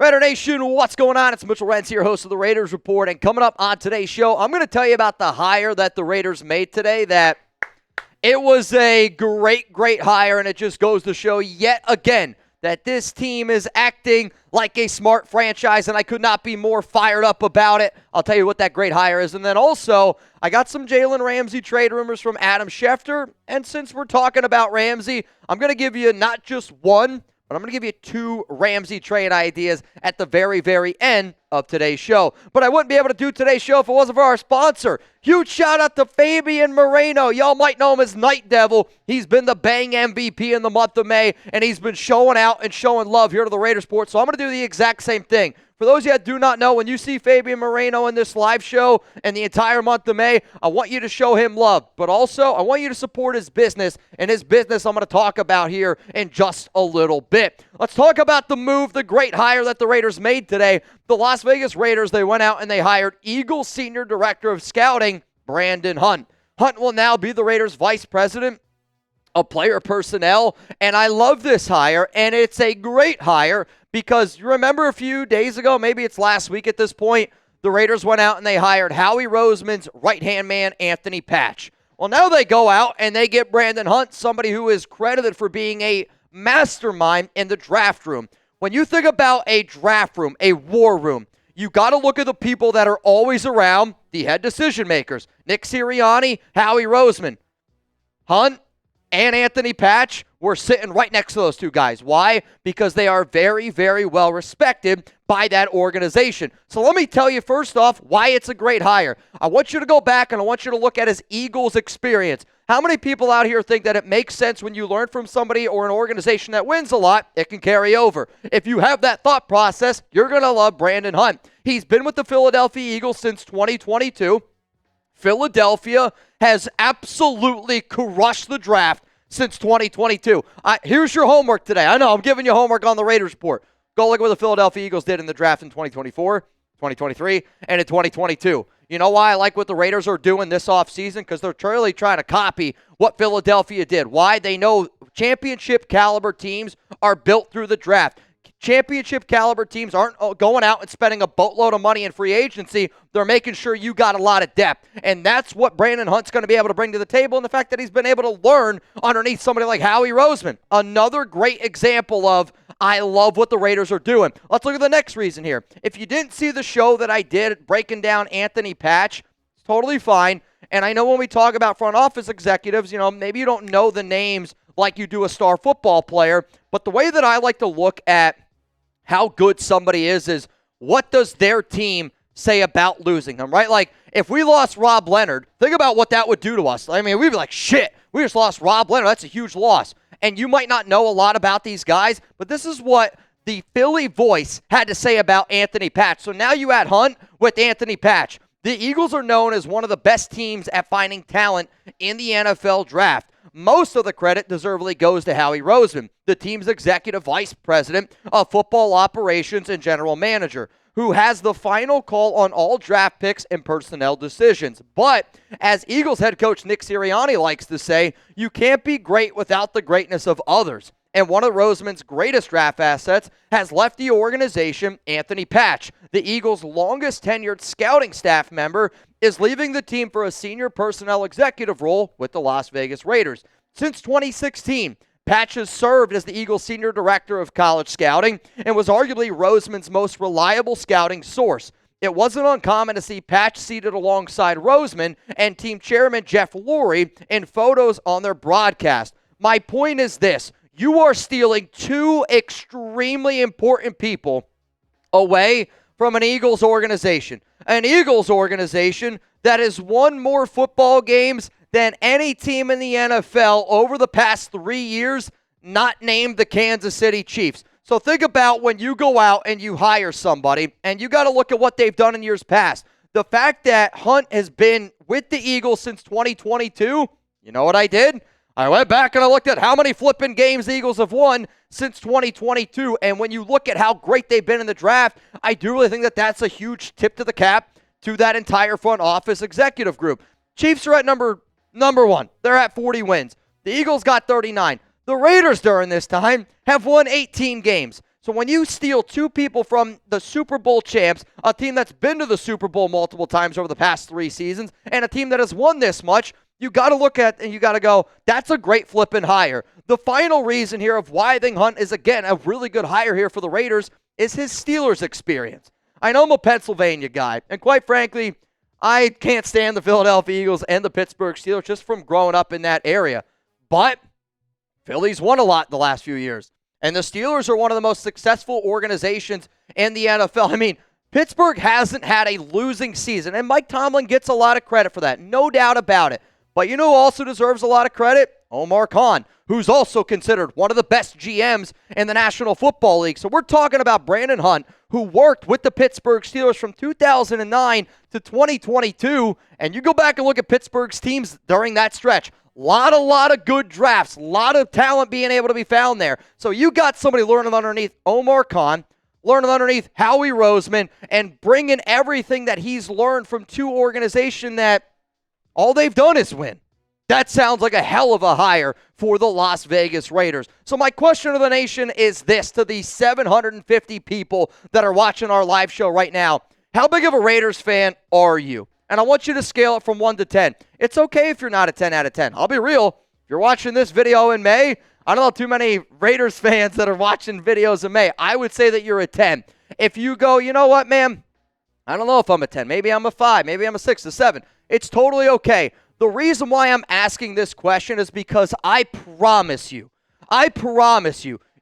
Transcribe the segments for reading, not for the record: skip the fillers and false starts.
Raider Nation, what's going on? It's Mitchell Renz here, host of the Raiders Report. And coming up on today's show, I'm going to tell you about the hire that the Raiders made today. That it was a great hire, and it just goes to show yet again that this team is acting like a smart franchise, and I could not be more fired up about it. I'll tell you what that great hire is. And then also, I got some Jalen Ramsey trade rumors from Adam Schefter. And since we're talking about Ramsey, I'm going to give you not just one, but I'm going to give you two Ramsey trade ideas at the very end of today's show. But I wouldn't be able to do today's show if it wasn't for our sponsor. Huge shout out to Fabian Moreno. Y'all might know him as Night Devil. He's been the Bang MVP in the month of May, and he's been showing out and showing love here to the Raiders Report. So I'm going to do the exact same thing. For those of you that do not know, when you see Fabian Moreno in this live show and the entire month of May, I want you to show him love. But also, I want you to support his business, and his business I'm going to talk about here in just a little bit. Let's talk about the move, the great hire that the Raiders made today. The Las Vegas Raiders, they went out and they hired Eagles Senior Director of Scouting, Brandon Hunt. Hunt will now be the Raiders' Vice President of Player Personnel, and I love this hire, and it's a great hire because you remember a few days ago, maybe it's last week at this point, the Raiders went out and they hired Howie Roseman's right-hand man, Anthony Patch. Well, now they go out and they get Brandon Hunt, somebody who is credited for being a mastermind in the draft room. When you think about a draft room, a war room, you got to look at the people that are always around, the head decision makers. Nick Sirianni, Howie Roseman. Hunt and Anthony Patch were sitting right next to those two guys. Why? Because they are very well respected by that organization. So let me tell you first off why it's a great hire. I want you to go back and I want you to look at his Eagles experience. How many people out here think that it makes sense when you learn from somebody or an organization that wins a lot, it can carry over? If you have that thought process, you're going to love Brandon Hunt. He's been with the Philadelphia Eagles since 2022. Philadelphia has absolutely crushed the draft since 2022. Here's your homework today. I know I'm giving you homework on the Raiders Report. Go look at what the Philadelphia Eagles did in the draft in 2024, 2023, and in 2022. You know why I like what the Raiders are doing this offseason? Because they're truly trying to copy what Philadelphia did. Why? They know championship caliber teams are built through the draft. Championship caliber teams aren't going out and spending a boatload of money in free agency. They're making sure you got a lot of depth. And that's what Brandon Hunt's going to be able to bring to the table, and the fact that he's been able to learn underneath somebody like Howie Roseman. Another great example of I love what the Raiders are doing. Let's look at the next reason here. If you didn't see the show that I did breaking down Anthony Patch, it's totally fine. And I know when we talk about front office executives, maybe you don't know the names like you do a star football player, but the way that I like to look at how good somebody is what does their team say about losing them, right? Like, if we lost Rob Leonard, think about what that would do to us. I mean, we'd be like, shit, we just lost Rob Leonard. That's a huge loss. And you might not know a lot about these guys, but this is what the Philly Voice had to say about Anthony Patch. So now you add Hunt with Anthony Patch. The Eagles are known as one of the best teams at finding talent in the NFL draft. Most of the credit deservedly goes to Howie Roseman, the team's executive vice president of football operations and general manager, who has the final call on all draft picks and personnel decisions. But as Eagles head coach Nick Sirianni likes to say, you can't be great without the greatness of others. And one of Roseman's greatest draft assets has left the organization. Anthony Patch, the Eagles' longest tenured scouting staff member, is leaving the team for a senior personnel executive role with the Las Vegas Raiders. Since 2016, Patch has served as the Eagles' senior director of college scouting and was arguably Roseman's most reliable scouting source. It wasn't uncommon to see Patch seated alongside Roseman and team chairman Jeff Lurie in photos on their broadcast. My point is this. You are stealing two extremely important people away from an Eagles organization. An Eagles organization that has won more football games than any team in the NFL over the past 3 years, not named the Kansas City Chiefs. So think about when you go out and you hire somebody, and you got to look at what they've done in years past. The fact that Hunt has been with the Eagles since 2022, you know what I did? I went back and I looked at how many flipping games the Eagles have won since 2022. And when you look at how great they've been in the draft, I do really think that that's a huge tip to the cap to that entire front office executive group. Chiefs are at number one. They're at 40 wins. The Eagles got 39. The Raiders during this time have won 18 games. So when you steal two people from the Super Bowl champs, a team that's been to the Super Bowl multiple times over the past 3 seasons, and a team that has won this much, you got to look at and you got to go, that's a great flipping hire. The final reason here of why I think Hunt is, again, a really good hire here for the Raiders is his Steelers experience. I know I'm a Pennsylvania guy, and quite frankly, I can't stand the Philadelphia Eagles and the Pittsburgh Steelers just from growing up in that area. But Philly's won a lot the last few years. And the Steelers are one of the most successful organizations in the NFL. I mean, Pittsburgh hasn't had a losing season, and Mike Tomlin gets a lot of credit for that, no doubt about it. But you know who also deserves a lot of credit? Omar Khan, who's also considered one of the best GMs in the National Football League. So we're talking about Brandon Hunt, who worked with the Pittsburgh Steelers from 2009 to 2022. And you go back and look at Pittsburgh's teams during that stretch. Lot of good drafts, a lot of talent being able to be found there. So you got somebody learning underneath Omar Khan, learning underneath Howie Roseman, and bringing everything that he's learned from two organizations that all they've done is win. That sounds like a hell of a hire for the Las Vegas Raiders. So my question to the nation is this, to the 750 people that are watching our live show right now. How big of a Raiders fan are you? And I want you to scale it from 1 to 10. It's okay if you're not a 10 out of 10. I'll be real. If you're watching this video in May, I don't know too many Raiders fans that are watching videos in May. I would say that you're a 10. If you go, you know what, man? I don't know if I'm a 10. Maybe I'm a 5. Maybe I'm a 6, a 7. It's totally okay. The reason why I'm asking this question is because I promise you,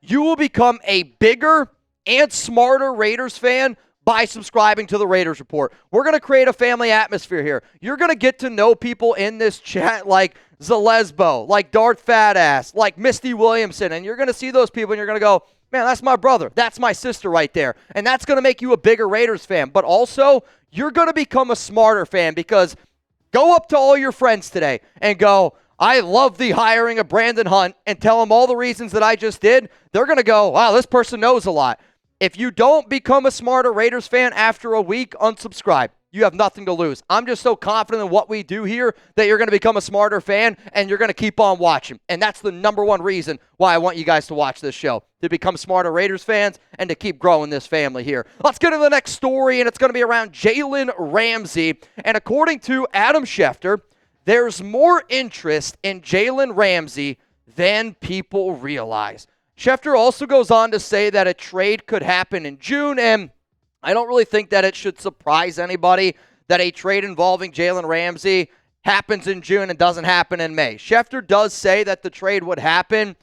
you will become a bigger and smarter Raiders fan by subscribing to the Raiders Report. We're going to create a family atmosphere here. You're going to get to know people in this chat like Zalesbo, like Darth Fatass, like Misty Williamson, and you're going to see those people and you're going to go, man, that's my brother. That's my sister right there. And that's going to make you a bigger Raiders fan. But also, you're going to become a smarter fan because go up to all your friends today and go, I love the hiring of Brandon Hunt, and tell them all the reasons that I just did. They're going to go, wow, this person knows a lot. If you don't become a smarter Raiders fan after a week, unsubscribe. You have nothing to lose. I'm just so confident in what we do here that you're going to become a smarter fan and you're going to keep on watching. And that's the number one reason why I want you guys to watch this show, to become smarter Raiders fans and to keep growing this family here. Let's get to the next story, and it's going to be around Jalen Ramsey. And according to Adam Schefter, there's more interest in Jalen Ramsey than people realize. Schefter also goes on to say that a trade could happen in June, and I don't really think that it should surprise anybody that a trade involving Jalen Ramsey happens in June and doesn't happen in May. Schefter does say that the trade would happen.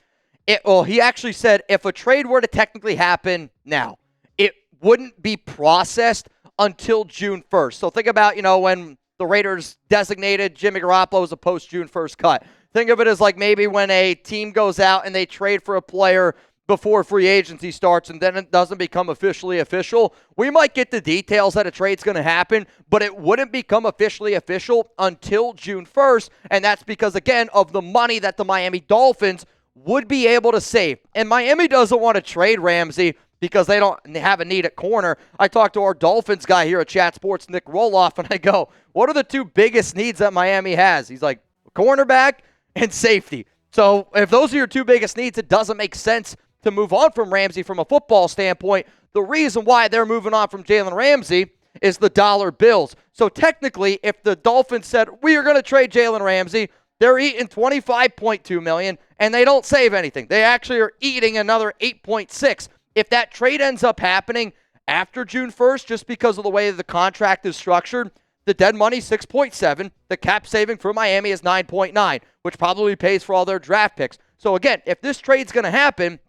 He actually said if a trade were to technically happen now, it wouldn't be processed until June 1st. So think about, when the Raiders designated Jimmy Garoppolo as a post-June 1st cut. Think of it as like maybe when a team goes out and they trade for a player before free agency starts and then it doesn't become officially official. We might get the details that a trade's going to happen, but it wouldn't become officially official until June 1st, and that's because, again, of the money that the Miami Dolphins would be able to save. And Miami doesn't want to trade Ramsey because they don't have a need at corner. I talked to our Dolphins guy here at Chat Sports, Nick Roloff, and I go, what are the two biggest needs that Miami has? He's like, cornerback and safety. So if those are your two biggest needs, it doesn't make sense to move on from Ramsey from a football standpoint. The reason why they're moving on from Jalen Ramsey is the dollar bills. So technically, if the Dolphins said, we are going to trade Jalen Ramsey, they're eating $25.2 million, and they don't save anything. They actually are eating another $8.6. If that trade ends up happening after June 1st, just because of the way the contract is structured, the dead money, 6.7. The cap saving for Miami is 9.9, which probably pays for all their draft picks. So again, if this trade's going to happen,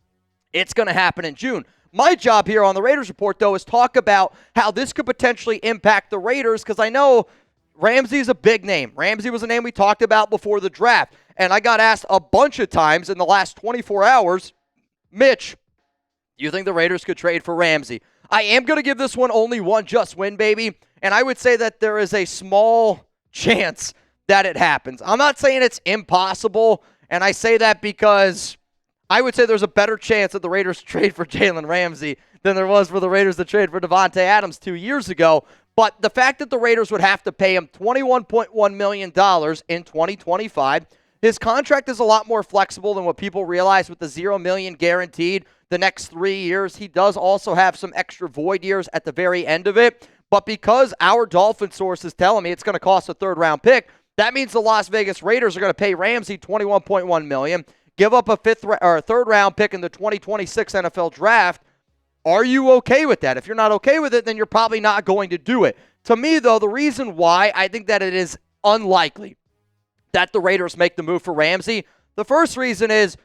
it's going to happen in June. My job here on the Raiders Report, though, is talk about how this could potentially impact the Raiders, because I know Ramsey's a big name. Ramsey was a name we talked about before the draft, and I got asked a bunch of times in the last 24 hours, Mitch, do you think the Raiders could trade for Ramsey? I am going to give this one only one just win, baby. And I would say that there is a small chance that it happens. I'm not saying it's impossible, and I say that because I would say there's a better chance that the Raiders trade for Jalen Ramsey than there was for the Raiders to trade for Devontae Adams 2 years ago. But the fact that the Raiders would have to pay him $21.1 million in 2025, his contract is a lot more flexible than what people realize with the $0 million guaranteed the next 3 years. He does also have some extra void years at the very end of it. But because our Dolphin source is telling me it's going to cost a third-round pick, that means the Las Vegas Raiders are going to pay Ramsey $21.1 million, give up a third-round pick in the 2026 NFL Draft. Are you okay with that? If you're not okay with it, then you're probably not going to do it. To me, though, the reason why I think that it is unlikely that the Raiders make the move for Ramsey, the first reason is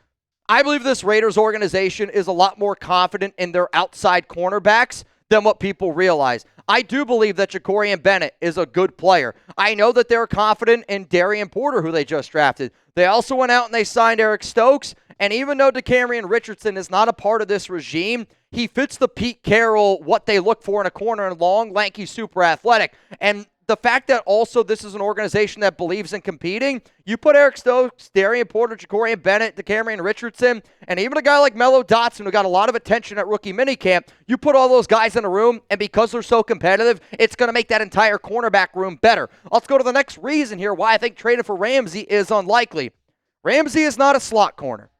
I believe this Raiders organization is a lot more confident in their outside cornerbacks than what people realize. I do believe that Jacorian Bennett is a good player. I know that they're confident in Darian Porter, who they just drafted. They also went out and they signed Eric Stokes, and even though DeCamerion Richardson is not a part of this regime, he fits the Pete Carroll, what they look for in a corner, and long, lanky, super athletic. And the fact that also this is an organization that believes in competing, you put Eric Stokes, Darian Porter, Jacorian Bennett, DeCamerion Richardson, and even a guy like Mello Dotson, who got a lot of attention at rookie minicamp, you put all those guys in a room, and because they're so competitive, it's going to make that entire cornerback room better. Let's go to the next reason here why I think trading for Ramsey is unlikely. Ramsey is not a slot corner.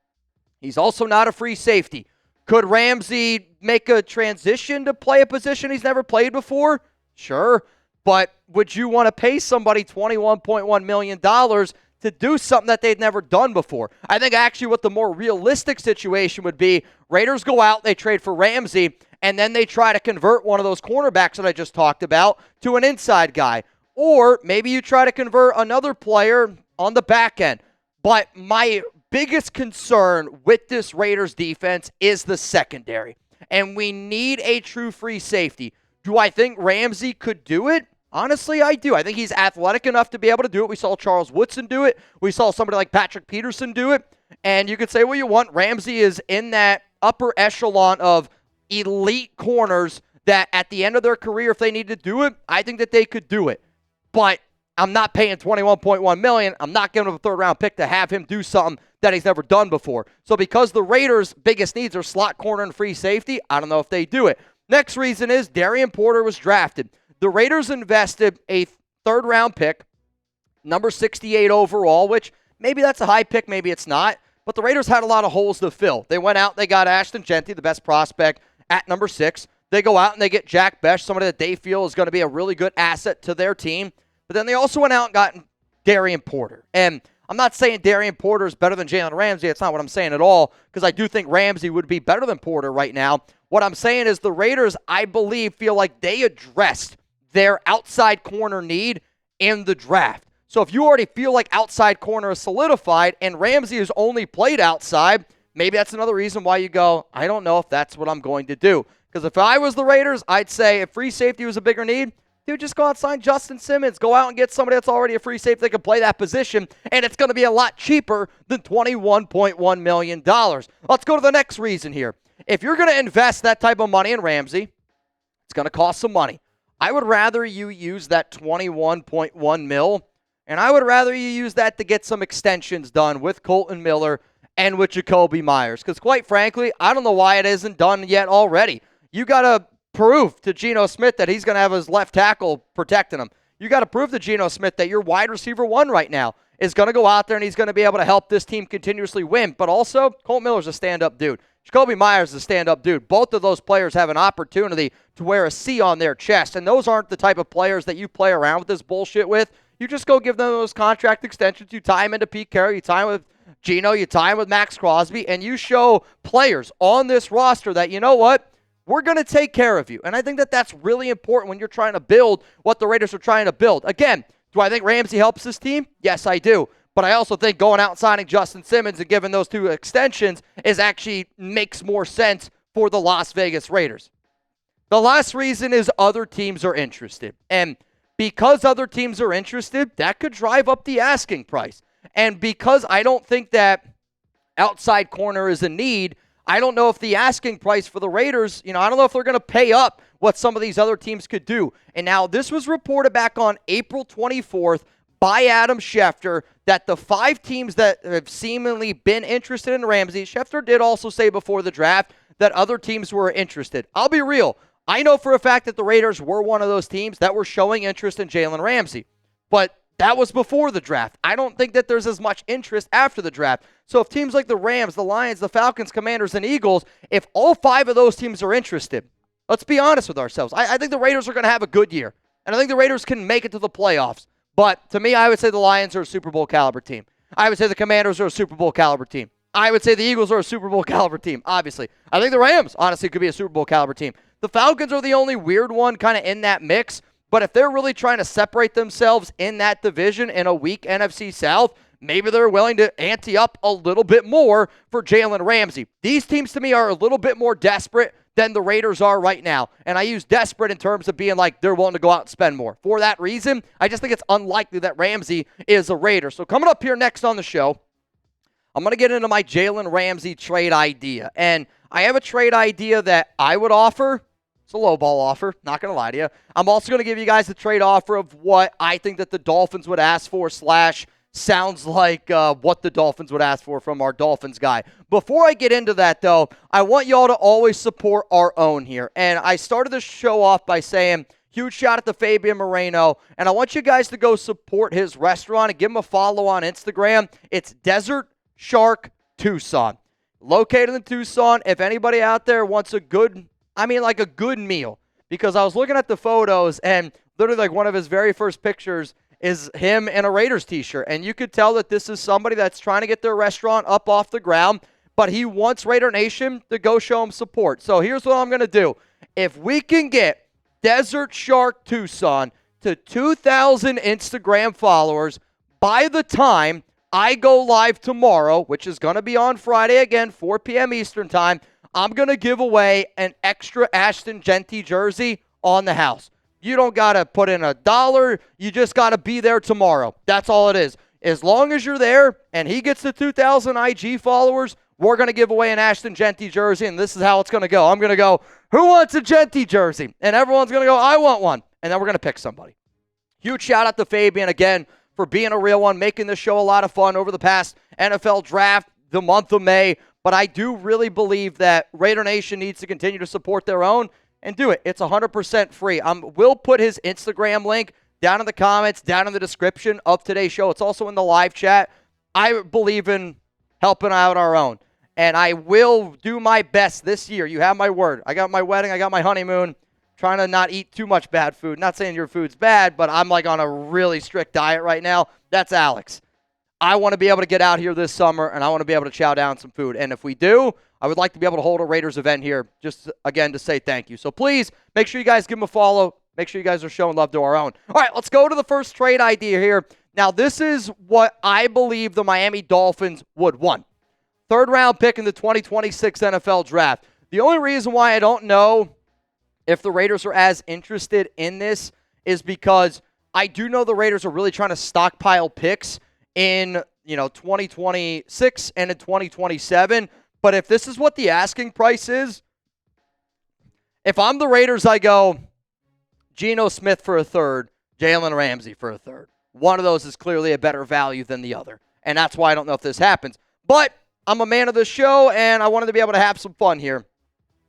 He's also not a free safety. Could Ramsey make a transition to play a position he's never played before? Sure. But would you want to pay somebody $21.1 million to do something that they'd never done before? I think actually what the more realistic situation would be, Raiders go out, they trade for Ramsey, and then they try to convert one of those cornerbacks that I just talked about to an inside guy. Or maybe you try to convert another player on the back end. But my biggest concern with this Raiders defense is the secondary. And we need a true free safety. Do I think Ramsey could do it? Honestly, I do. I think he's athletic enough to be able to do it. We saw Charles Woodson do it. We saw somebody like Patrick Peterson do it. And you could say what you want. Ramsey is in that upper echelon of elite corners that at the end of their career, if they need to do it, I think that they could do it. But I'm not paying $21.1 million. I'm not giving him a third-round pick to have him do something that he's never done before. So because the Raiders' biggest needs are slot corner and free safety, I don't know if they do it. Next reason is Darian Porter was drafted. The Raiders invested a third-round pick, number 68 overall, which maybe that's a high pick, maybe it's not. But the Raiders had a lot of holes to fill. They went out, they got Ashton Genty, the best prospect, at number 6. They go out and they get Jack Besh, somebody that they feel is going to be a really good asset to their team. But then they also went out and got Darian Porter. And I'm not saying Darian Porter is better than Jalen Ramsey. That's not what I'm saying at all, because I do think Ramsey would be better than Porter right now. What I'm saying is the Raiders, I believe, feel like they addressed their outside corner need in the draft. So if you already feel like outside corner is solidified and Ramsey has only played outside, maybe that's another reason why you go, I don't know if that's what I'm going to do. Because if I was the Raiders, I'd say if free safety was a bigger need, dude, just go out and sign Justin Simmons. Go out and get somebody that's already a free safety that can play that position, and it's going to be a lot cheaper than $21.1 million. Let's go to the next reason here. If you're going to invest that type of money in Ramsey, it's going to cost some money. I would rather you use that $21.1 million, and I would rather you use that to get some extensions done with Colton Miller and with Jakobi Meyers. Because quite frankly, I don't know why it isn't done yet already. You got to prove to Geno Smith that he's going to have his left tackle protecting him. You got to prove to Geno Smith that your wide receiver 1 right now is going to go out there and he's going to be able to help this team continuously win. But also, Colton Miller's a stand-up dude. Jakobi Meyers is a stand-up dude. Both of those players have an opportunity to wear a C on their chest, and those aren't the type of players that you play around with this bullshit with. You just go give them those contract extensions. You tie them into Pete Carroll. You tie them with Geno. You tie them with Max Crosby, and you show players on this roster that, you know what, we're going to take care of you. And I think that that's really important when you're trying to build what the Raiders are trying to build. Again, do I think Ramsey helps this team? Yes, I do. But I also think going out and signing Justin Simmons and giving those 2 extensions is actually makes more sense for the Las Vegas Raiders. The last reason is other teams are interested. And because other teams are interested, that could drive up the asking price. And because I don't think that outside corner is a need, I don't know if the asking price for the Raiders, I don't know if they're going to pay up what some of these other teams could do. And now this was reported back on April 24th by Adam Schefter that the 5 teams that have seemingly been interested in Ramsey, Schefter did also say before the draft that other teams were interested. I'll be real. I know for a fact that the Raiders were one of those teams that were showing interest in Jalen Ramsey. But That was before the draft. I don't think that there's as much interest after the draft. So if teams like the Rams, the Lions, the Falcons, Commanders, and Eagles, if all 5 of those teams are interested, let's be honest with ourselves. I think the Raiders are going to have a good year. And I think the Raiders can make it to the playoffs. But to me, I would say the Lions are a Super Bowl caliber team. I would say the Commanders are a Super Bowl caliber team. I would say the Eagles are a Super Bowl caliber team, obviously. I think the Rams, honestly, could be a Super Bowl caliber team. The Falcons are the only weird one kind of in that mix. But if they're really trying to separate themselves in that division in a weak NFC South, maybe they're willing to ante up a little bit more for Jalen Ramsey. These teams, to me, are a little bit more desperate than the Raiders are right now. And I use desperate in terms of being like they're willing to go out and spend more. For that reason, I just think it's unlikely that Ramsey is a Raider. So coming up here next on the show, I'm going to get into my Jalen Ramsey trade idea. And I have a trade idea that I would offer. It's a low ball offer, not going to lie to you. I'm also going to give you guys the trade offer of what I think that the Dolphins would ask for / sounds like what the Dolphins would ask for from our Dolphins guy. Before I get into that, though, I want y'all to always support our own here. And I started the show off by saying, huge shout out to Fabian Moreno. And I want you guys to go support his restaurant and give him a follow on Instagram. It's Desert Shark Tucson. Located in Tucson. If anybody out there wants a good meal. Because I was looking at the photos and literally like one of his very first pictures is him in a Raiders t-shirt. And you could tell that this is somebody that's trying to get their restaurant up off the ground, but he wants Raider Nation to go show him support. So here's what I'm going to do. If we can get Desert Shark Tucson to 2,000 Instagram followers by the time I go live tomorrow, which is going to be on Friday again, 4 p.m. Eastern time, I'm going to give away an extra Ashton Genty jersey on the house. You don't got to put in $1. You just got to be there tomorrow. That's all it is. As long as you're there and he gets to 2,000 IG followers, we're going to give away an Ashton Genty jersey, and this is how it's going to go. I'm going to go, who wants a Genty jersey? And everyone's going to go, I want one. And then we're going to pick somebody. Huge shout out to Fabian again for being a real one, making this show a lot of fun over the past NFL draft, the month of May. But I do really believe that Raider Nation needs to continue to support their own and do it. It's 100% free. We'll put his Instagram link down in the comments, down in the description of today's show. It's also in the live chat. I believe in helping out our own. And I will do my best this year. You have my word. I got my wedding. I got my honeymoon. Trying to not eat too much bad food. Not saying your food's bad, but I'm like on a really strict diet right now. That's Alex. I want to be able to get out here this summer, and I want to be able to chow down some food. And if we do, I would like to be able to hold a Raiders event here just, again, to say thank you. So please, make sure you guys give them a follow. Make sure you guys are showing love to our own. All right, let's go to the first trade idea here. Now, this is what I believe the Miami Dolphins would want. 3rd-round pick in the 2026 NFL Draft. The only reason why I don't know if the Raiders are as interested in this is because I do know the Raiders are really trying to stockpile picks in 2026 and in 2027. But if this is what the asking price is, if I'm the Raiders, I go Geno Smith for a 3rd, Jalen Ramsey for a 3rd. One of those is clearly a better value than the other. And that's why I don't know if this happens. But I'm a man of the show, and I wanted to be able to have some fun here.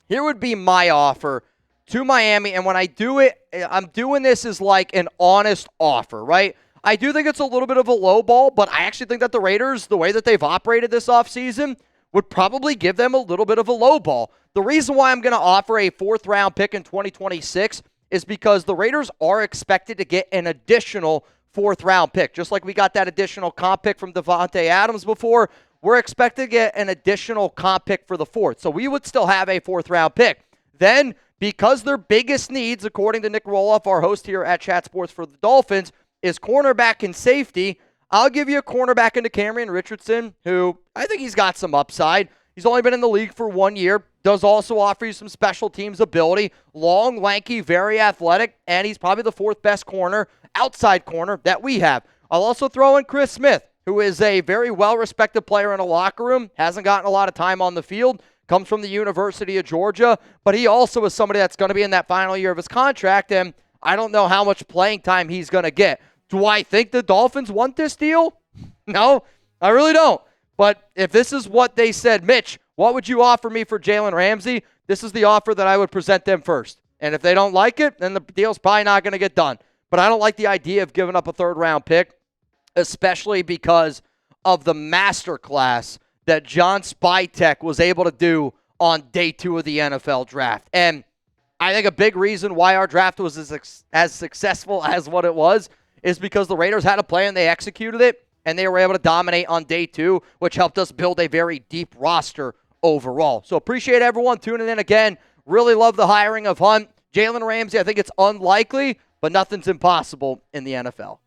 Here would be my offer to Miami. And when I do it, I'm doing this as like an honest offer, right? I do think it's a little bit of a low ball, but I actually think that the Raiders, the way that they've operated this offseason, would probably give them a little bit of a low ball. The reason why I'm going to offer a 4th-round pick in 2026 is because the Raiders are expected to get an additional 4th-round pick. Just like we got that additional comp pick from Devontae Adams before, we're expected to get an additional comp pick for the 4th. So we would still have a 4th-round pick. Then, because their biggest needs, according to Nick Roloff, our host here at Chat Sports for the Dolphins, is cornerback and safety, I'll give you a cornerback into Cameron Richardson, who I think he's got some upside. He's only been in the league for 1 year, does also offer you some special teams ability, long, lanky, very athletic, and he's probably the 4th best corner, outside corner, that we have. I'll also throw in Chris Smith, who is a very well-respected player in a locker room, hasn't gotten a lot of time on the field, comes from the University of Georgia, but he also is somebody that's going to be in that final year of his contract, and I don't know how much playing time he's going to get. Do I think the Dolphins want this deal? No, I really don't. But if this is what they said, Mitch, what would you offer me for Jalen Ramsey? This is the offer that I would present them first. And if they don't like it, then the deal's probably not going to get done. but I don't like the idea of giving up a third-round pick, especially because of the masterclass that John Spytek was able to do on day 2 of the NFL draft. And I think a big reason why our draft was as successful as what it was is because the Raiders had a plan, they executed it, and they were able to dominate on day 2, which helped us build a very deep roster overall. So appreciate everyone tuning in again. Really love the hiring of Hunt. Jalen Ramsey, I think it's unlikely, but nothing's impossible in the NFL.